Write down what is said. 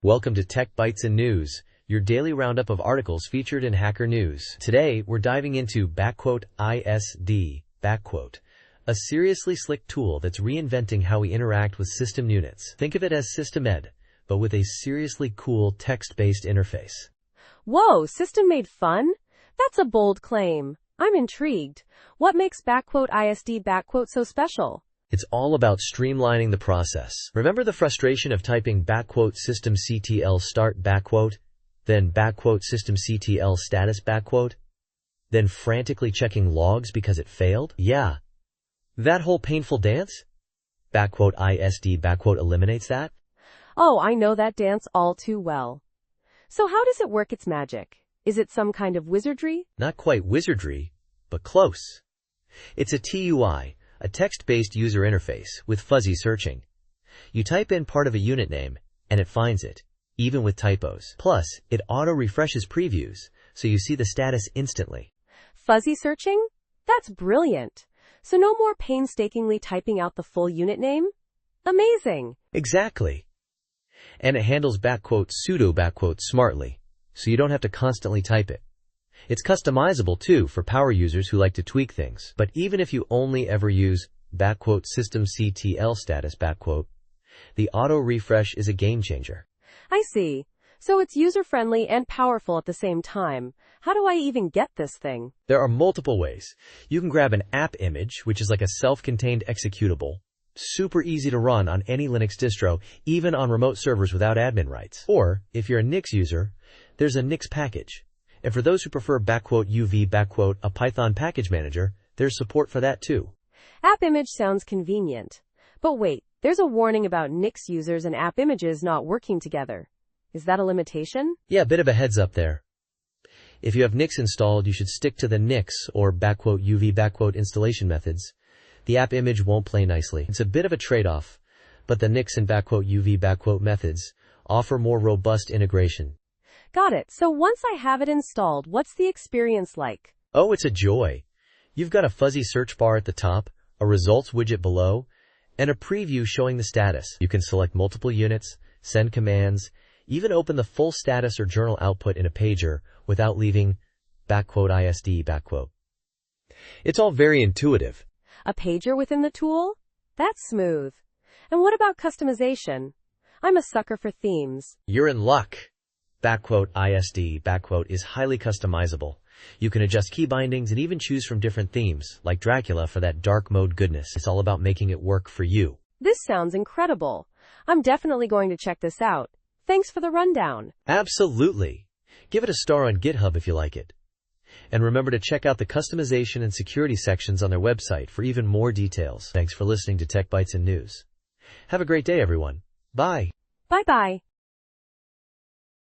Welcome to Tech Bytes and News, your daily roundup of articles featured in Hacker News. Today, we're diving into ISD, a seriously slick tool that's reinventing how we interact with system units. Think of it as System Ed, but with a seriously cool text-based interface. Whoa, system-made fun? That's a bold claim. I'm intrigued. What makes ISD so special? It's all about streamlining the process. Remember the frustration of typing systemctl start then systemctl status then frantically checking logs because it failed? Yeah. That whole painful dance? ISD eliminates that? Oh, I know that dance all too well. So how does it work its magic? Is it some kind of wizardry? Not quite wizardry, but close. It's a TUI, a text-based user interface with fuzzy searching. You type in part of a unit name, and it finds it, even with typos. Plus, it auto-refreshes previews, so you see the status instantly. Fuzzy searching? That's brilliant. So no more painstakingly typing out the full unit name? Amazing. Exactly. And it handles sudo smartly, so you don't have to constantly type it. It's customizable too for power users who like to tweak things. But even if you only ever use systemctl status the auto refresh is a game changer. I see. So it's user-friendly and powerful at the same time. How do I even get this thing? There are multiple ways. You can grab an app image, which is like a self-contained executable. Super easy to run on any Linux distro, even on remote servers without admin rights. Or, if you're a Nix user, there's a Nix package. And for those who prefer UV a Python package manager, there's support for that too. App image sounds convenient. But wait, there's a warning about Nix users and app images not working together. Is that a limitation? Yeah, a bit of a heads up there. If you have Nix installed, you should stick to the Nix or UV installation methods. The app image won't play nicely. It's a bit of a trade-off, but the Nix and UV methods offer more robust integration. Got it. So once I have it installed, what's the experience like? Oh, it's a joy. You've got a fuzzy search bar at the top, a results widget below, and a preview showing the status. You can select multiple units, send commands, even open the full status or journal output in a pager without leaving ISD. It's all very intuitive. A pager within the tool? That's smooth. And what about customization? I'm a sucker for themes. You're in luck. ISD is highly customizable. You can adjust key bindings and even choose from different themes, like Dracula for that dark mode goodness. It's all about making it work for you. This sounds incredible. I'm definitely going to check this out. Thanks for the rundown. Absolutely. Give it a star on GitHub if you like it. And remember to check out the customization and security sections on their website for even more details. Thanks for listening to Tech Bytes and News. Have a great day, everyone. Bye. Bye-bye.